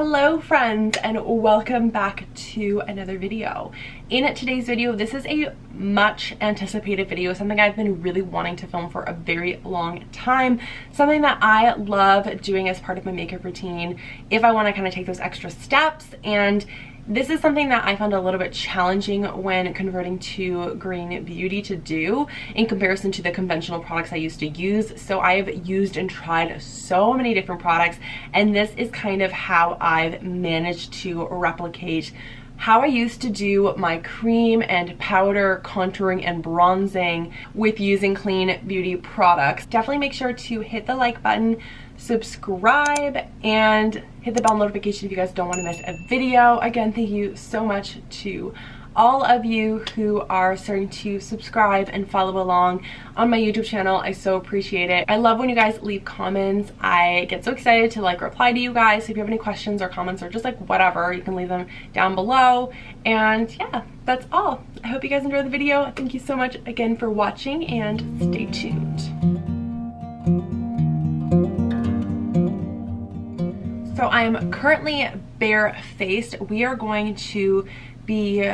Hello friends, and welcome back to another video. In today's video, this is a much anticipated video, something I've been really wanting to film for a very long time, something that I love doing as part of my makeup routine if I want to kind of take those extra steps. And this is something that I found a little bit challenging when converting to green beauty to do in comparison to the conventional products I used to use. So I've used and tried so many different products, and this is kind of how I've managed to replicate how I used to do my cream and powder contouring and bronzing with using clean beauty products. Definitely make sure to hit the like button, subscribe, and hit the bell notification if you guys don't want to miss a video. Again, thank you so much to all of you who are starting to subscribe and follow along on my YouTube channel. I so appreciate it. I love when you guys leave comments. I get so excited to reply to you guys. So if you have any questions or comments or just whatever, you can leave them down below. And yeah, that's all. I hope you guys enjoyed the video. Thank you so much again for watching, and stay tuned. So I am currently bare-faced. We are going to be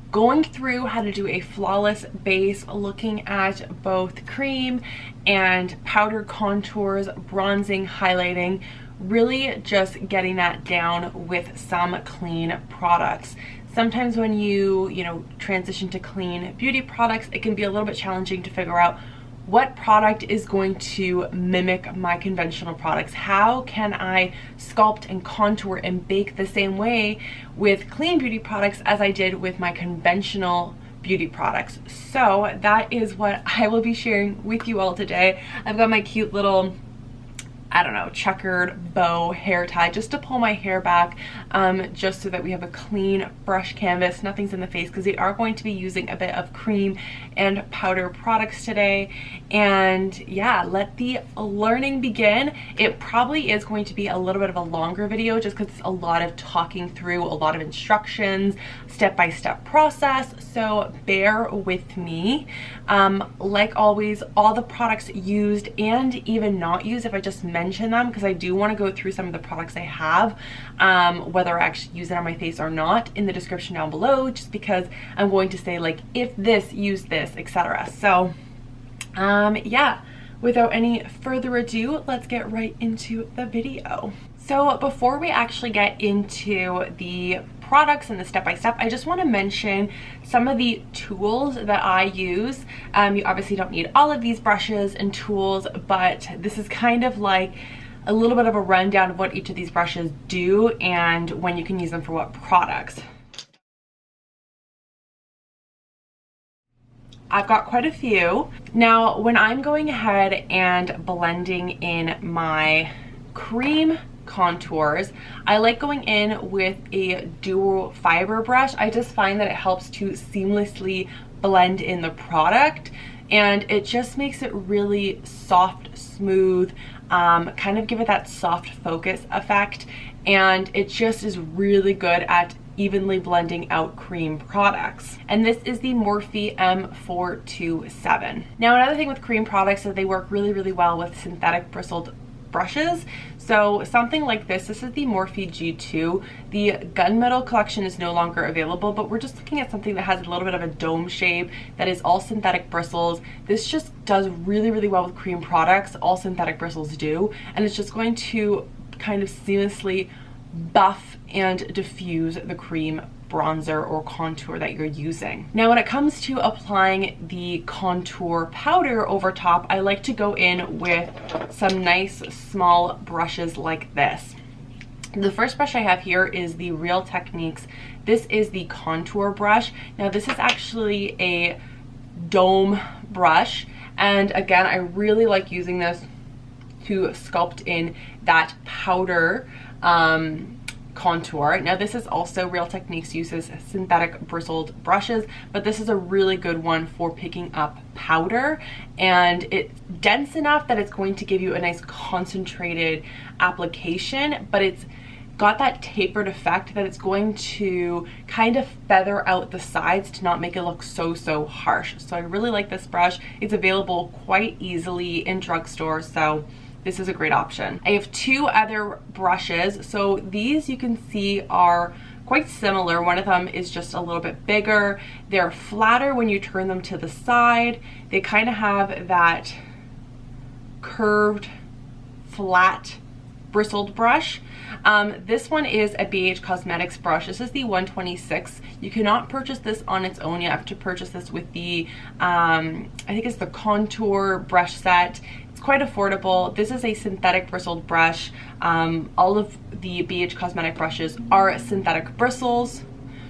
going through how to do a flawless base, looking at both cream and powder contours, bronzing, highlighting, really just getting that down with some clean products. Sometimes when you transition to clean beauty products, it can be a little bit challenging to figure out what product is going to mimic my conventional products. How can I sculpt and contour and bake the same way with clean beauty products as I did with my conventional beauty products? So that is what I will be sharing with you all today. I've got my cute little, I don't know, checkered bow hair tie just to pull my hair back, just so that we have a clean brush canvas, nothing's in the face, because we are going to be using a bit of cream and powder products today. And yeah, let the learning begin. It probably is going to be a little bit of a longer video just because it's a lot of talking through, a lot of instructions, step-by-step process, so bear with me. Like always, all the products used and even not used, if I just mention them, because I do want to go through some of the products I have, whether I actually use it on my face or not, in the description down below, just because I'm going to say if this, use this, etc. So yeah, without any further ado, let's get right into the video. So before we actually get into the products and the step-by-step, I just want to mention some of the tools that I use. You obviously don't need all of these brushes and tools, but this is kind of like a little bit of a rundown of what each of these brushes do and when you can use them for what products. I've got quite a few. Now, when I'm going ahead and blending in my cream contours, I like going in with a dual fiber brush. I just find that it helps to seamlessly blend in the product, and it just makes it really soft, smooth, kind of give it that soft focus effect, and it just is really good at evenly blending out cream products. And this is the Morphe M427. Now, another thing with cream products is that they work really, really well with synthetic bristled brushes. So something like this is the Morphe G2. The gunmetal collection is no longer available, but we're just looking at something that has a little bit of a dome shape that is all synthetic bristles. This just does really, really well with cream products. All synthetic bristles do, and it's just going to kind of seamlessly buff and diffuse the cream bronzer or contour that you're using. Now, when it comes to applying the contour powder over top, I like to go in with some nice small brushes like this. The first brush I have here is the Real Techniques. This is the contour brush. Now, this is actually a dome brush, and again, I really like using this to sculpt in that powder contour. Now, this is also Real Techniques uses synthetic bristled brushes, but this is a really good one for picking up powder, and it's dense enough that it's going to give you a nice concentrated application, but it's got that tapered effect that it's going to kind of feather out the sides to not make it look so harsh. So I really like this brush. It's available quite easily in drugstores, so this is a great option. I have two other brushes. So these you can see are quite similar. One of them is just a little bit bigger. They're flatter when you turn them to the side. They kind of have that curved, flat, bristled brush. This one is a BH Cosmetics brush. This is the 126. You cannot purchase this on its own. You have to purchase this with the, I think it's the contour brush set. It's quite affordable. This is a synthetic bristled brush. All of the BH Cosmetic brushes are synthetic bristles.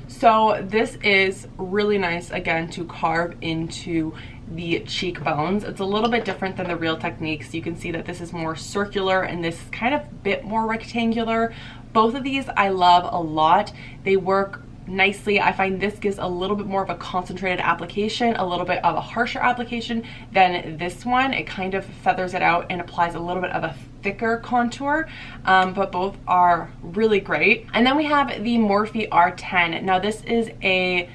So this is really nice, again, to carve into the cheekbones. It's a little bit different than the Real Techniques. You can see that this is more circular and this is kind of bit more rectangular. Both of these I love a lot. They work nicely. I find this gives a little bit more of a concentrated application, a little bit of a harsher application than this one. It kind of feathers it out and applies a little bit of a thicker contour, but both are really great. And then we have the Morphe R10. Now this is a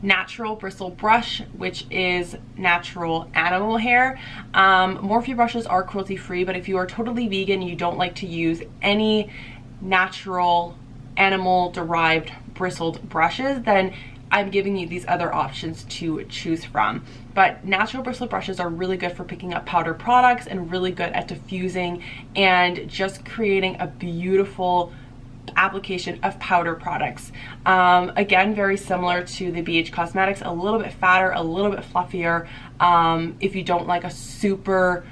natural bristle brush, which is natural animal hair. Morphe brushes are cruelty free, but if you are totally vegan, you don't like to use any natural animal derived bristled brushes, then I'm giving you these other options to choose from. But natural bristle brushes are really good for picking up powder products and really good at diffusing and just creating a beautiful application of powder products. Again, very similar to the BH Cosmetics, a little bit fatter, a little bit fluffier, if you don't like a super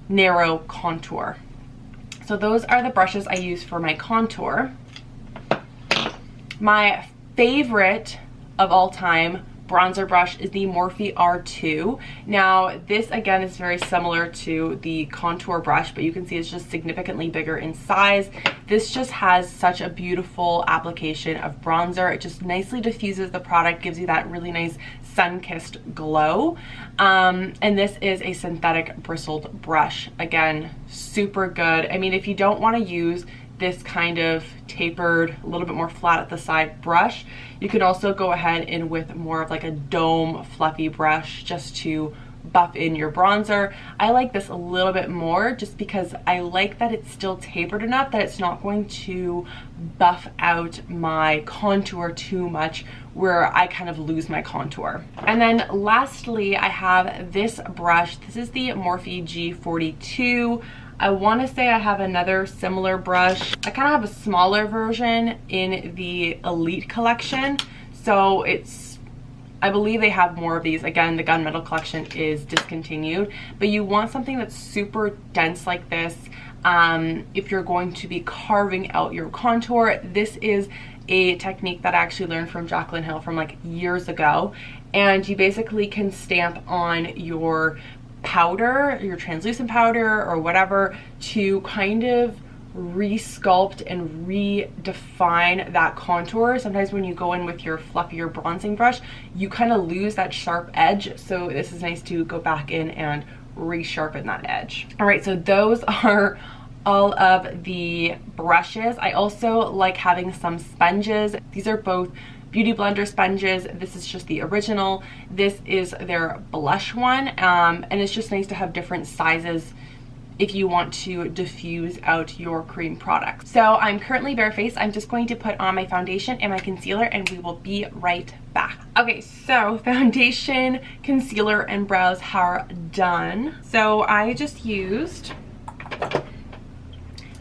narrow contour. So those are the brushes I use for my contour. My favorite of all time bronzer brush is the Morphe R2. Now this again is very similar to the contour brush, but you can see it's just significantly bigger in size. This just has such a beautiful application of bronzer. It just nicely diffuses the product, gives you that really nice sun-kissed glow. And this is a synthetic bristled brush. Again, super good. I mean, if you don't want to use this kind of tapered, a little bit more flat at the side brush, you could also go ahead and with more of like a dome fluffy brush just to buff in your bronzer. I like this a little bit more just because I like that it's still tapered enough that it's not going to buff out my contour too much where I kind of lose my contour. And then lastly, I have this brush. This is the Morphe G42. I want to say I have another similar brush. I kind of have a smaller version in the Elite collection. So I believe they have more of these. Again, the Gunmetal collection is discontinued, but you want something that's super dense like this. If you're going to be carving out your contour, this is a technique that I actually learned from Jaclyn Hill from like years ago. And you basically can stamp on your powder, your translucent powder or whatever, to kind of re-sculpt and redefine that contour. Sometimes when you go in with your fluffier bronzing brush, you kind of lose that sharp edge. So this is nice to go back in and resharpen that edge. All right, so those are all of the brushes. I also like having some sponges. These are both Beauty Blender sponges. This is just the original. This is their blush one, and it's just nice to have different sizes if you want to diffuse out your cream product. So I'm currently barefaced. I'm just going to put on my foundation and my concealer and we will be right back. Okay, so foundation, concealer, and brows are done. So I just used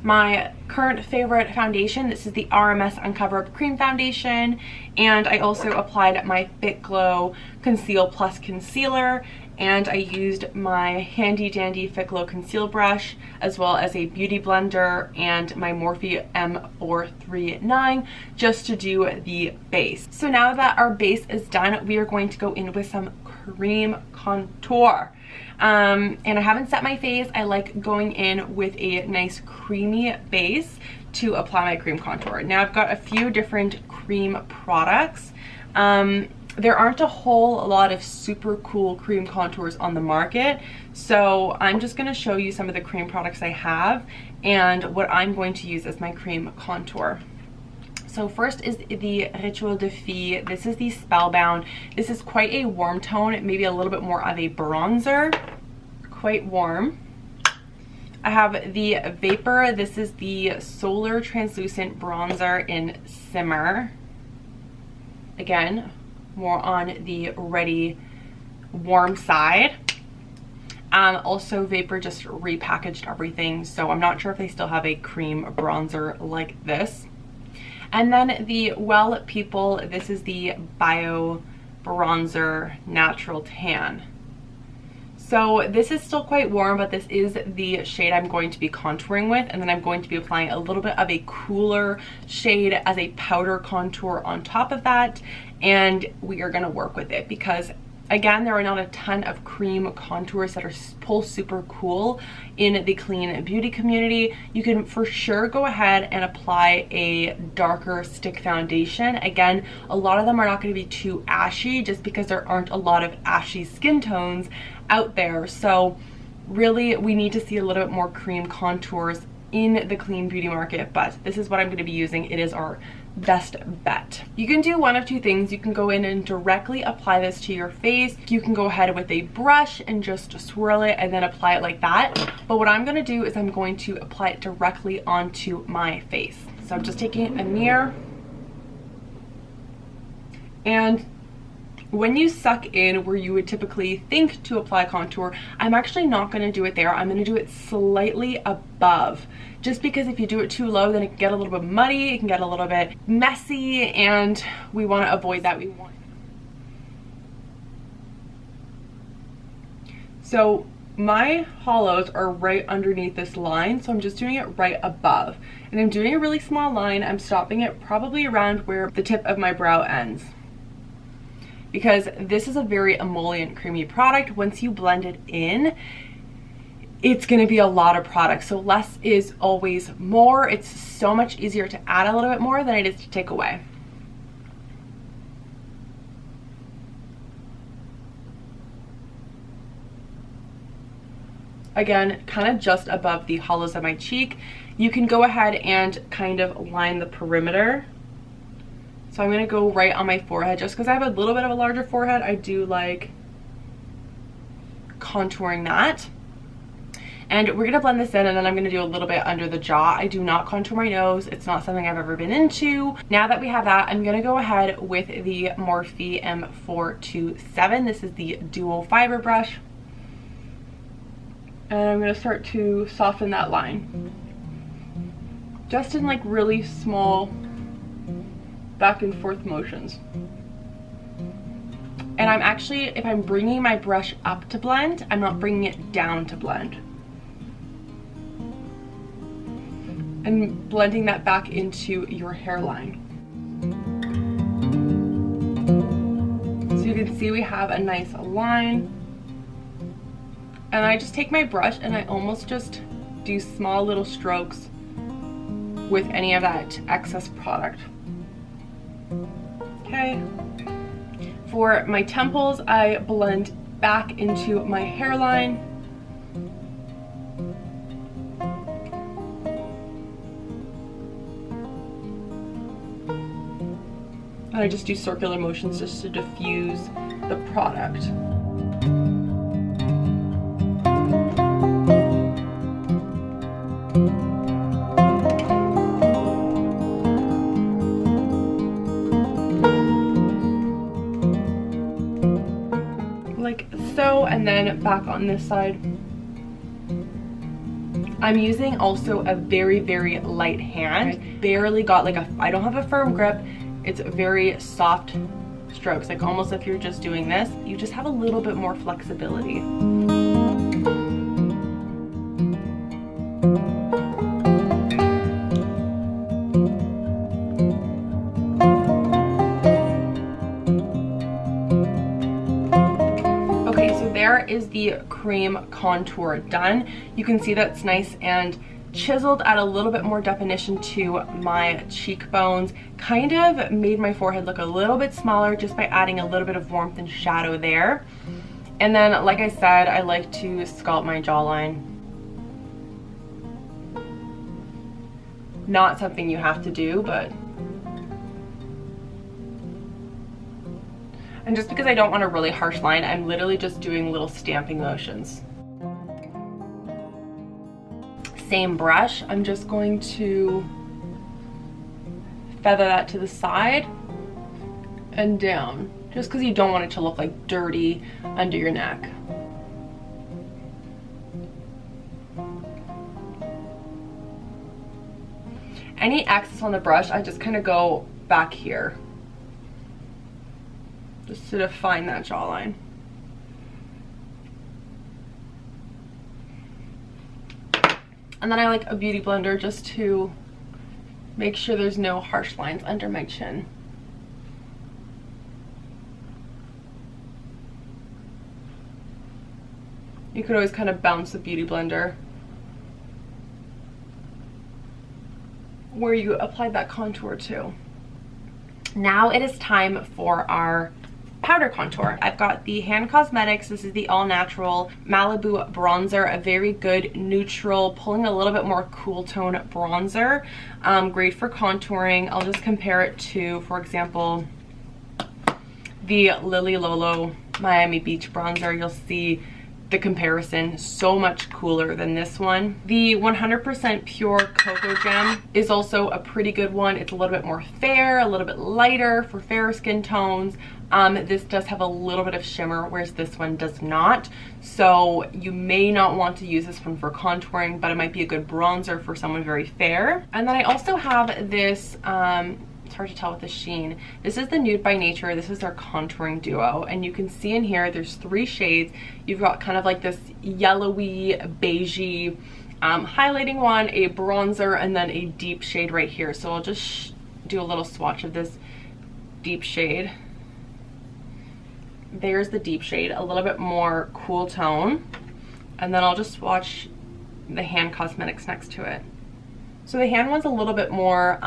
my current favorite foundation. This is the RMS Uncover Up Cream Foundation, and I also applied my Fit Glow Conceal Plus Concealer, and I used my handy dandy Fit Glow Conceal Brush as well as a Beauty Blender and my Morphe M439 just to do the base. So now that our base is done, we are going to go in with some cream contour. And I haven't set my face. I like going in with a nice creamy base to apply my cream contour. Now I've got a few different cream products. There aren't a whole lot of super cool cream contours on the market, so I'm just going to show you some of the cream products I have and what I'm going to use as my cream contour. So first is the Ritual de Fille. This is the Spellbound. This is quite a warm tone, maybe a little bit more of a bronzer, quite warm. I have the Vapor. This is the Solar Translucent Bronzer in Simmer. Again, more on the ready warm side. Also Vapor just repackaged everything, so I'm not sure if they still have a cream bronzer like this. And then the Well People, this is the Bio Bronzer Natural Tan. So this is still quite warm, but this is the shade I'm going to be contouring with, and then I'm going to be applying a little bit of a cooler shade as a powder contour on top of that, and we are going to work with it because again, there are not a ton of cream contours that are super cool in the clean beauty community. You can for sure go ahead and apply a darker stick foundation. Again, a lot of them are not going to be too ashy just because there aren't a lot of ashy skin tones out there. So really we need to see a little bit more cream contours in the clean beauty market, but this is what I'm going to be using. It is our best bet. You can do one of two things. You can go in and directly apply this to your face. You can go ahead with a brush and just swirl it and then apply it like that. But what I'm going to do is I'm going to apply it directly onto my face. So I'm just taking a mirror, and when you suck in where you would typically think to apply contour, I'm actually not going to do it there. I'm going to do it slightly above, just because if you do it too low, then it can get a little bit muddy, it can get a little bit messy, and we want to avoid that. So my hollows are right underneath this line, so I'm just doing it right above, and I'm doing a really small line. I'm stopping it probably around where the tip of my brow ends, because this is a very emollient creamy product. Once you blend it in, it's going to be a lot of product, so less is always more. It's so much easier to add a little bit more than it is to take away. Again, kind of just above the hollows of my cheek. You can go ahead and kind of line the perimeter. So I'm going to go right on my forehead. Just because I have a little bit of a larger forehead, I do like contouring that. And we're going to blend this in, and then I'm going to do a little bit under the jaw. I do not contour my nose. It's not something I've ever been into. Now that we have that, I'm going to go ahead with the Morphe M427. This is the dual fiber brush. And I'm going to start to soften that line. Just in like really small back and forth motions. And I'm actually, if I'm bringing my brush up to blend, I'm not bringing it down to blend. And blending that back into your hairline. So you can see we have a nice line. And I just take my brush and I almost just do small little strokes with any of that excess product. Okay. For my temples, I blend back into my hairline. And I just do circular motions just to diffuse the product. Like so, and then back on this side. I'm using also a very, very light hand. I barely got like I don't have a firm grip. It's very soft strokes, like almost if you're just doing this, you just have a little bit more flexibility. Okay, so there is the cream contour done. You can see that's nice and chiseled, add a little bit more definition to my cheekbones, kind of made my forehead look a little bit smaller just by adding a little bit of warmth and shadow there. And then, like I said, I like to sculpt my jawline. Not something you have to do, but... And just because I don't want a really harsh line, I'm literally just doing little stamping motions. same brush, I'm just going to feather that to the side and down, just because you don't want it to look like dirty under your neck. Any excess on the brush, I just kind of go back here, just to define that jawline. And then I like a beauty blender just to make sure there's no harsh lines under my chin. You could always kind of bounce the beauty blender where you applied that contour to. Now it is time for our powder contour. I've got the Hand Cosmetics, this is the All Natural Malibu Bronzer, a very good neutral, pulling a little bit more cool tone bronzer. Great for contouring. I'll just compare it to, for example, the Lily Lolo Miami Beach bronzer. You'll see the comparison, so much cooler than this one. The 100% pure Cocoa Gem is also a pretty good one. It's a little bit more fair, a little bit lighter for fairer skin tones. This does have a little bit of shimmer, whereas this one does not. So you may not want to use this one for contouring, but it might be a good bronzer for someone very fair. And then I also have this, it's hard to tell with the sheen. This is the Nude by Nature. This is their contouring duo. And you can see in here, there's 3 shades. You've got kind of like this yellowy, beigey highlighting one, a bronzer, and then a deep shade right here. So I'll just do a little swatch of this deep shade. There's the deep shade, a little bit more cool tone. And then I'll just swatch the Hand Cosmetics next to it. So the hand one's a little bit more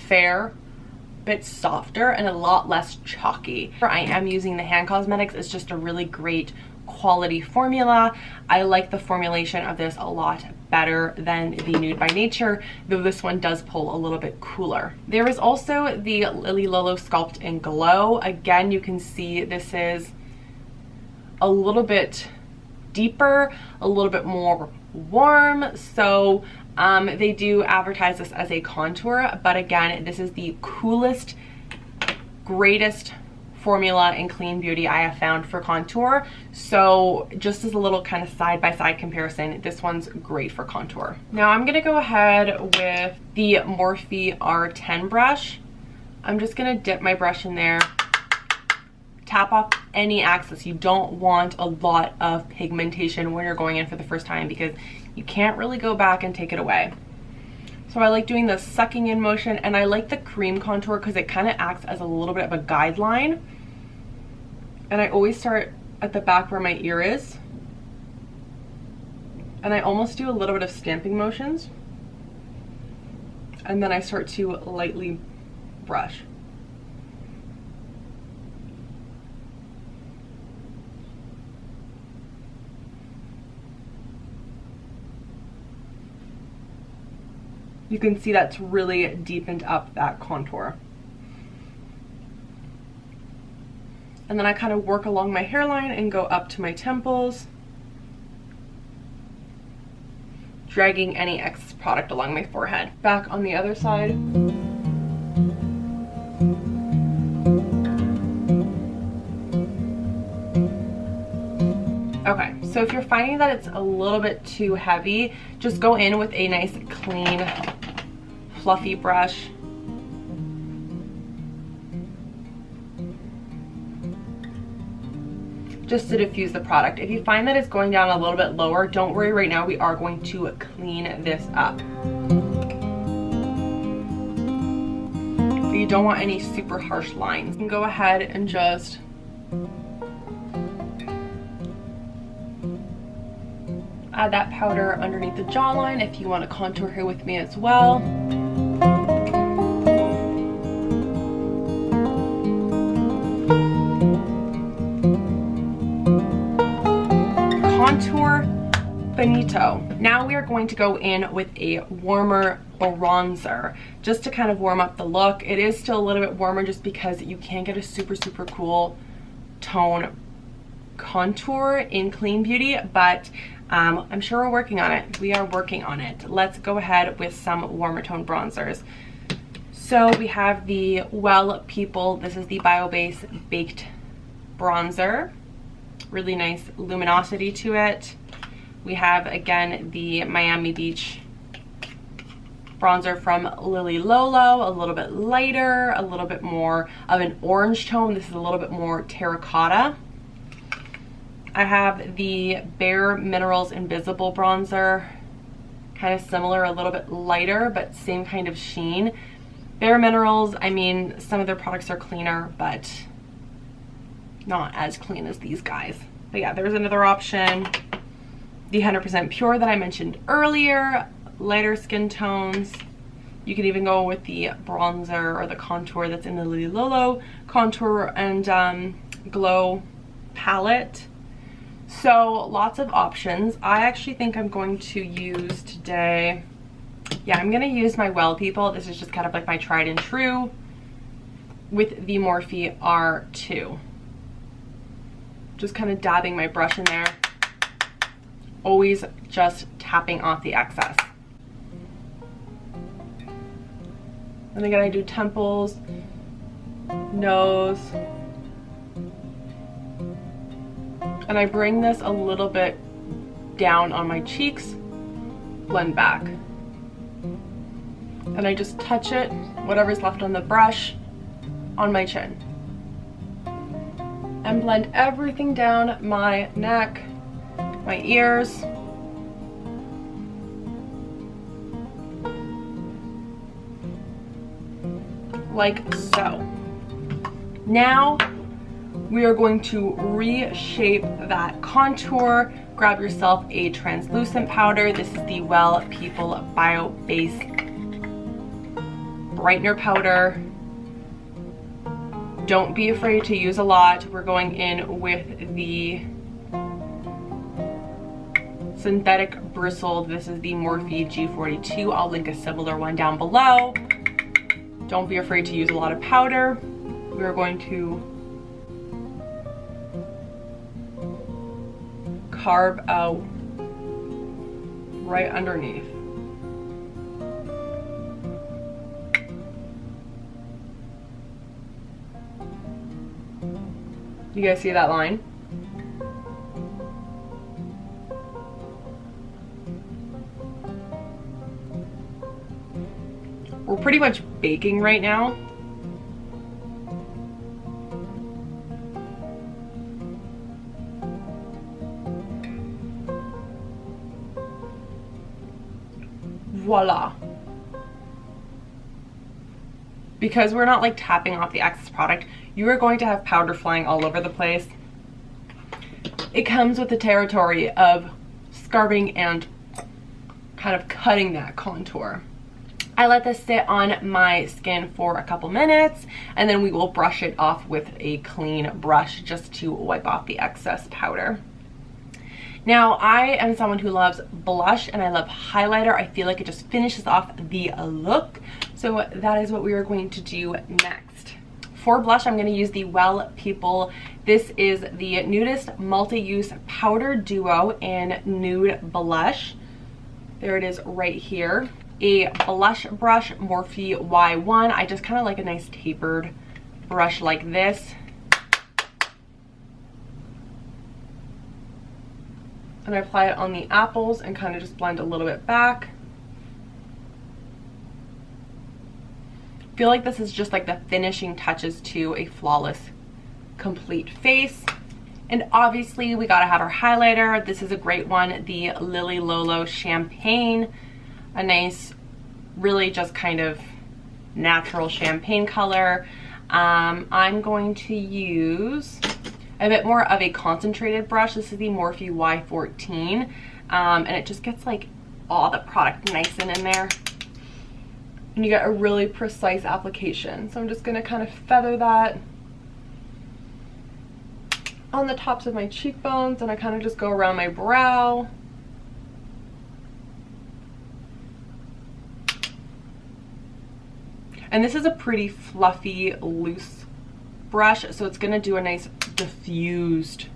fair, a bit softer, and a lot less chalky. I am using the Hand Cosmetics. It's just a really great quality formula. I like the formulation of this a lot better than the Nude by Nature, though this one does pull a little bit cooler. There is also the Lily Lolo Sculpt and Glow. Again, you can see this is a little bit deeper, a little bit more warm. So they do advertise this as a contour, but again, this is the coolest, greatest formula in clean beauty I have found for contour. So just as a little kind of side-by-side comparison, this one's great for contour. Now I'm gonna go ahead with the Morphe R10 brush. I'm just gonna dip my brush in there, tap off any excess. You don't want a lot of pigmentation when you're going in for the first time, because you can't really go back and take it away. So I like doing the sucking in motion, and I like the cream contour because it kind of acts as a little bit of a guideline. And I always start at the back where my ear is. And I almost do a little bit of stamping motions. And then I start to lightly brush. You can see that's really deepened up that contour. And then I kind of work along my hairline and go up to my temples, dragging any excess product along my forehead. Back on the other side. Okay, so if you're finding that it's a little bit too heavy, just go in with a nice clean fluffy brush. Just to diffuse the product. If you find that it's going down a little bit lower, don't worry, right now we are going to clean this up. You don't want any super harsh lines. You can go ahead and just add that powder underneath the jawline if you want to contour here with me as well. Contour finito. Now we are going to go in with a warmer bronzer just to kind of warm up the look. It is still a little bit warmer just because you can't get a super cool tone contour in clean beauty, but I'm sure we're working on it. We are working on it. Let's go ahead with some warmer tone bronzers. So we have the Well People. This is the Bio Base Baked Bronzer. Really nice luminosity to it. We have, again, the Miami Beach bronzer from Lily Lolo, a little bit lighter, a little bit more of an orange tone. This is a little bit more terracotta. I have the Bare Minerals Invisible bronzer, kind of similar, a little bit lighter, but same kind of sheen. Bare Minerals, I mean, some of their products are cleaner, but not as clean as these guys. But yeah, there's another option. The 100% Pure that I mentioned earlier, lighter skin tones. You can even go with the bronzer or the contour that's in the Lily Lolo contour and glow palette. So lots of options. I actually think I'm going to use today, yeah, I'm gonna use my Well People. This is just kind of like my tried and true with the Morphe R2. Just kind of dabbing my brush in there. Always just tapping off the excess. And again, I do temples, nose, and I bring this a little bit down on my cheeks, blend back. And I just touch it, whatever's left on the brush, on my chin. And blend everything down my neck, my ears. Like so. Now we are going to reshape that contour. Grab yourself a translucent powder. This is the Well People Bio Base Brightener Powder. Don't be afraid to use a lot. We're going in with the Synthetic Bristled. This is the Morphe G42. I'll link a similar one down below. Don't be afraid to use a lot of powder. We're going to carve out right underneath. You guys see that line? We're pretty much baking right now. Voila. Because we're not like tapping off the excess product, you are going to have powder flying all over the place. It comes with the territory of scarving and kind of cutting that contour. I let this sit on my skin for a couple minutes and then we will brush it off with a clean brush just to wipe off the excess powder. Now, I am someone who loves blush and I love highlighter. I feel like it just finishes off the look. So that is what we are going to do next. For blush, I'm going to use the Well People. This is the Nudist Multi-Use Powder Duo in Nude Blush. There it is right here. A blush brush, Morphe Y1. I just kind of like a nice tapered brush like this. And I apply it on the apples and kind of just blend a little bit back. I feel like this is just like the finishing touches to a flawless, complete face. And obviously we gotta have our highlighter. This is a great one, the Lily Lolo Champagne. A nice, really just kind of natural champagne color. I'm going to use a bit more of a concentrated brush. This is the Morphe Y14, and it just gets like all the product nice and in there. And you get a really precise application. So I'm just gonna kind of feather that on the tops of my cheekbones, and I kind of just go around my brow. And this is a pretty fluffy, loose brush, so it's gonna do a nice diffused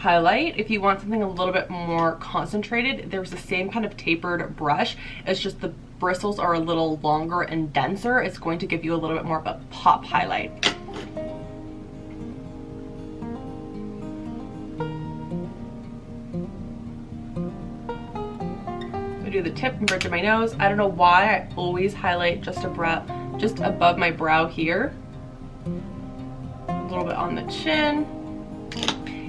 highlight. If you want something a little bit more concentrated, there's the same kind of tapered brush. It's just the bristles are a little longer and denser. It's going to give you a little bit more of a pop highlight. Do the tip and bridge of my nose. I don't know why I always highlight just above my brow here. A little bit on the chin.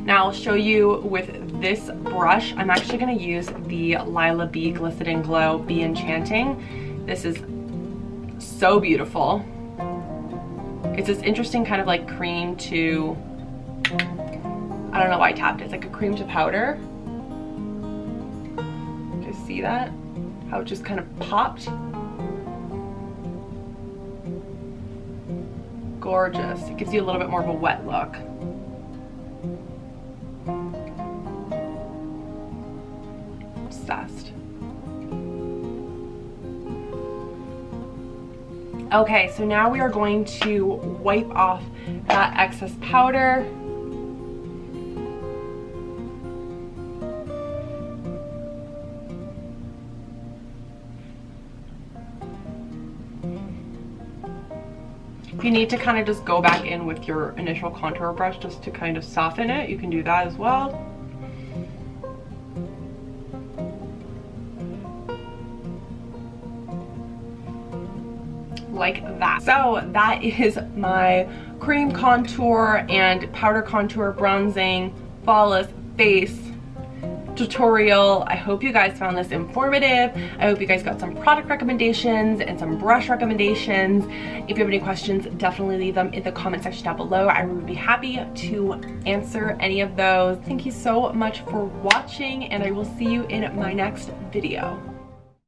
Now I'll show you with this brush. I'm actually going to use the Lila B Glistening Glow Be Enchanting. This is so beautiful. It's this interesting kind of like cream to, I don't know why I tapped it. It's like a cream to powder. See that? How it just kind of popped. Gorgeous. It gives you a little bit more of a wet look. Obsessed. Okay, so now we are going to wipe off that excess powder. If you need to kind of just go back in with your initial contour brush just to kind of soften it, you can do that as well. Like that. So that is my cream contour and powder contour bronzing flawless face tutorial. I hope you guys found this informative. I hope you guys got some product recommendations and some brush recommendations. If you have any questions, definitely leave them in the comment section down below. I would be happy to answer any of those. Thank you so much for watching, and I will see you in my next video.